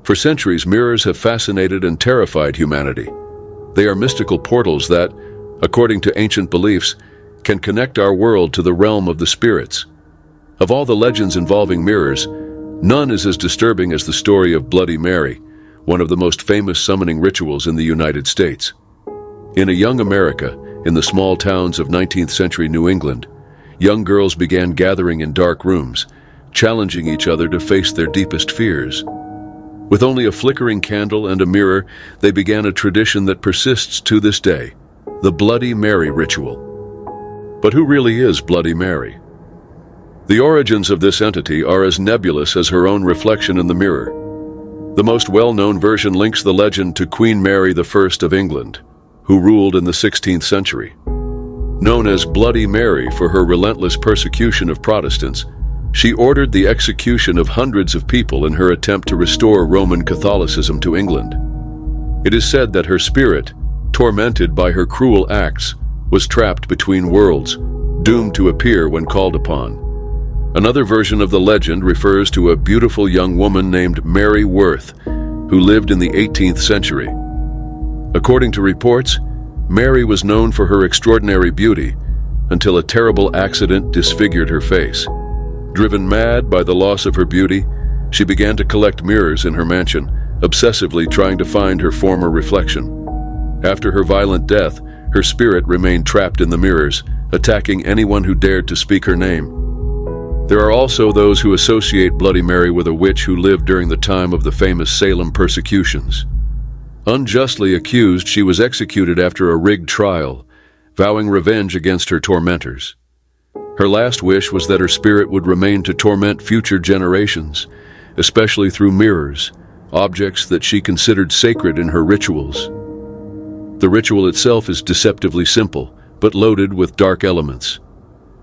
For centuries, mirrors have fascinated and terrified humanity. They are mystical portals that, according to ancient beliefs, can connect our world to the realm of the spirits. Of all the legends involving mirrors, none is as disturbing as the story of Bloody Mary, one of the most famous summoning rituals in the United States. In a young America, in the small towns of 19th century New England, young girls began gathering in dark rooms, challenging each other to face their deepest fears. With only a flickering candle and a mirror, they began a tradition that persists to this day, the Bloody Mary ritual. But who really is Bloody Mary? The origins of this entity are as nebulous as her own reflection in the mirror. The most well-known version links the legend to Queen Mary I of England, who ruled in the 16th century. Known as Bloody Mary for her relentless persecution of Protestants, she ordered the execution of hundreds of people in her attempt to restore Roman Catholicism to England. It is said that her spirit, tormented by her cruel acts, was trapped between worlds, doomed to appear when called upon. Another version of the legend refers to a beautiful young woman named Mary Worth, who lived in the 18th century. According to reports, Mary was known for her extraordinary beauty until a terrible accident disfigured her face. Driven mad by the loss of her beauty, she began to collect mirrors in her mansion, obsessively trying to find her former reflection. After her violent death, her spirit remained trapped in the mirrors, attacking anyone who dared to speak her name. There are also those who associate Bloody Mary with a witch who lived during the time of the famous Salem persecutions. Unjustly accused, she was executed after a rigged trial, vowing revenge against her tormentors. Her last wish was that her spirit would remain to torment future generations, especially through mirrors, objects that she considered sacred in her rituals. The ritual itself is deceptively simple, but loaded with dark elements.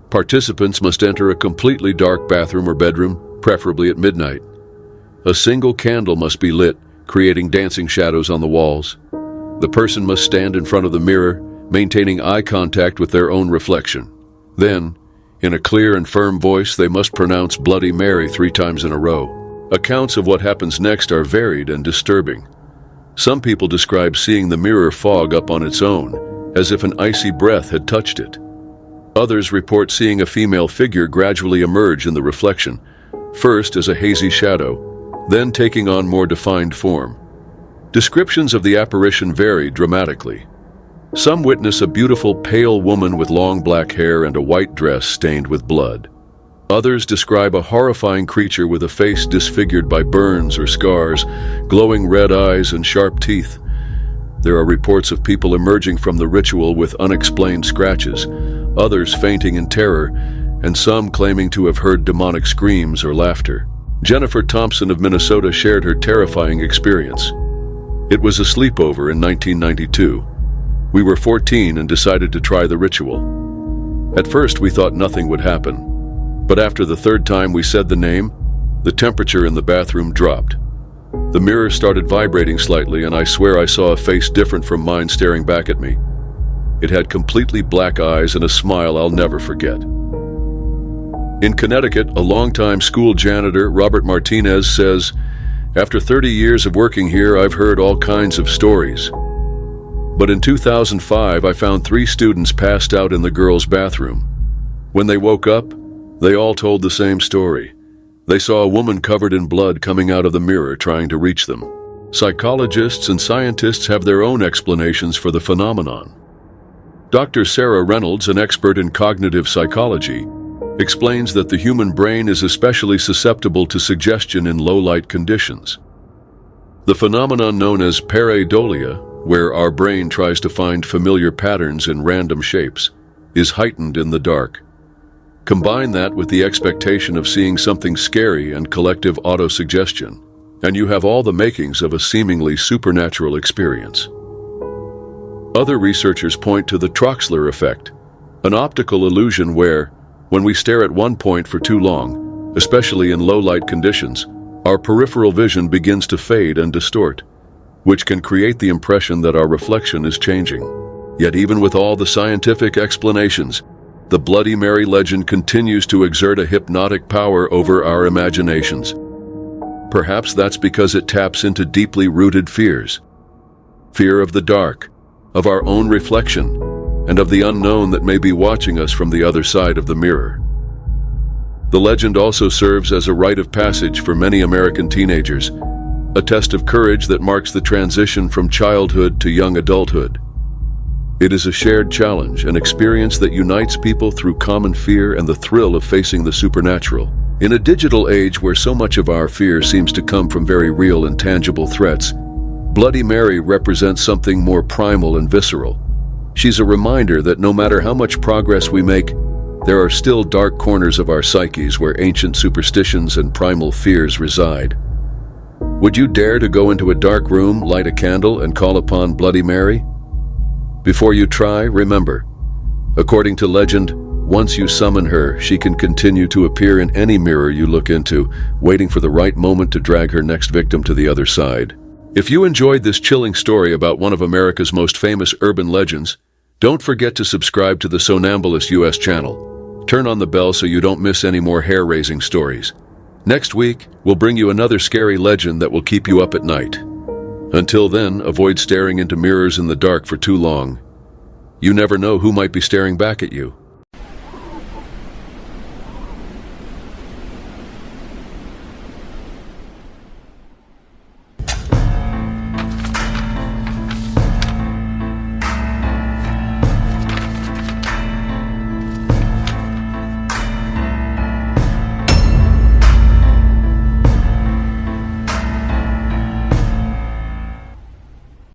Participants must enter a completely dark bathroom or bedroom, preferably at midnight. A single candle must be lit, creating dancing shadows on the walls. The person must stand in front of the mirror, maintaining eye contact with their own reflection. Then, in a clear and firm voice, they must pronounce Bloody Mary 3 times in a row. Accounts of what happens next are varied and disturbing. Some people describe seeing the mirror fog up on its own, as if an icy breath had touched it. Others report seeing a female figure gradually emerge in the reflection, first as a hazy shadow, then taking on more defined form. Descriptions of the apparition vary dramatically. Some witness a beautiful pale woman with long black hair and a white dress stained with blood. Others describe a horrifying creature with a face disfigured by burns or scars, glowing red eyes and sharp teeth. There are reports of people emerging from the ritual with unexplained scratches, others fainting in terror, and some claiming to have heard demonic screams or laughter. Jennifer Thompson of Minnesota shared her terrifying experience. It was a sleepover in 1992. We were 14 and decided to try the ritual. At first, we thought nothing would happen. But after the 3rd time we said the name, the temperature in the bathroom dropped. The mirror started vibrating slightly, and I swear I saw a face different from mine staring back at me. It had completely black eyes and a smile I'll never forget. In Connecticut, a longtime school janitor, Robert Martinez, says, "After 30 years of working here, I've heard all kinds of stories. But in 2005, I found 3 students passed out in the girls' bathroom. When they woke up, they all told the same story. They saw a woman covered in blood coming out of the mirror trying to reach them." Psychologists and scientists have their own explanations for the phenomenon. Dr. Sarah Reynolds, an expert in cognitive psychology, explains that the human brain is especially susceptible to suggestion in low-light conditions. The phenomenon known as pareidolia, where our brain tries to find familiar patterns in random shapes, is heightened in the dark. Combine that with the expectation of seeing something scary and collective autosuggestion, and you have all the makings of a seemingly supernatural experience. Other researchers point to the Troxler effect, an optical illusion where, when we stare at one point for too long, especially in low-light conditions, our peripheral vision begins to fade and distort, which can create the impression that our reflection is changing. Yet even with all the scientific explanations, the Bloody Mary legend continues to exert a hypnotic power over our imaginations. Perhaps that's because it taps into deeply rooted fears. Fear of the dark, of our own reflection, and of the unknown that may be watching us from the other side of the mirror. The legend also serves as a rite of passage for many American teenagers, a test of courage that marks the transition from childhood to young adulthood. It is a shared challenge, an experience that unites people through common fear and the thrill of facing the supernatural. In a digital age where so much of our fear seems to come from very real and tangible threats, Bloody Mary represents something more primal and visceral. She's a reminder that no matter how much progress we make, there are still dark corners of our psyches where ancient superstitions and primal fears reside. Would you dare to go into a dark room, light a candle, and call upon Bloody Mary? Before you try, remember, according to legend, once you summon her, she can continue to appear in any mirror you look into, waiting for the right moment to drag her next victim to the other side. If you enjoyed this chilling story about one of America's most famous urban legends, don't forget to subscribe to the Sonambulus US channel. Turn on the bell so you don't miss any more hair-raising stories. Next week, we'll bring you another scary legend that will keep you up at night. Until then, avoid staring into mirrors in the dark for too long. You never know who might be staring back at you.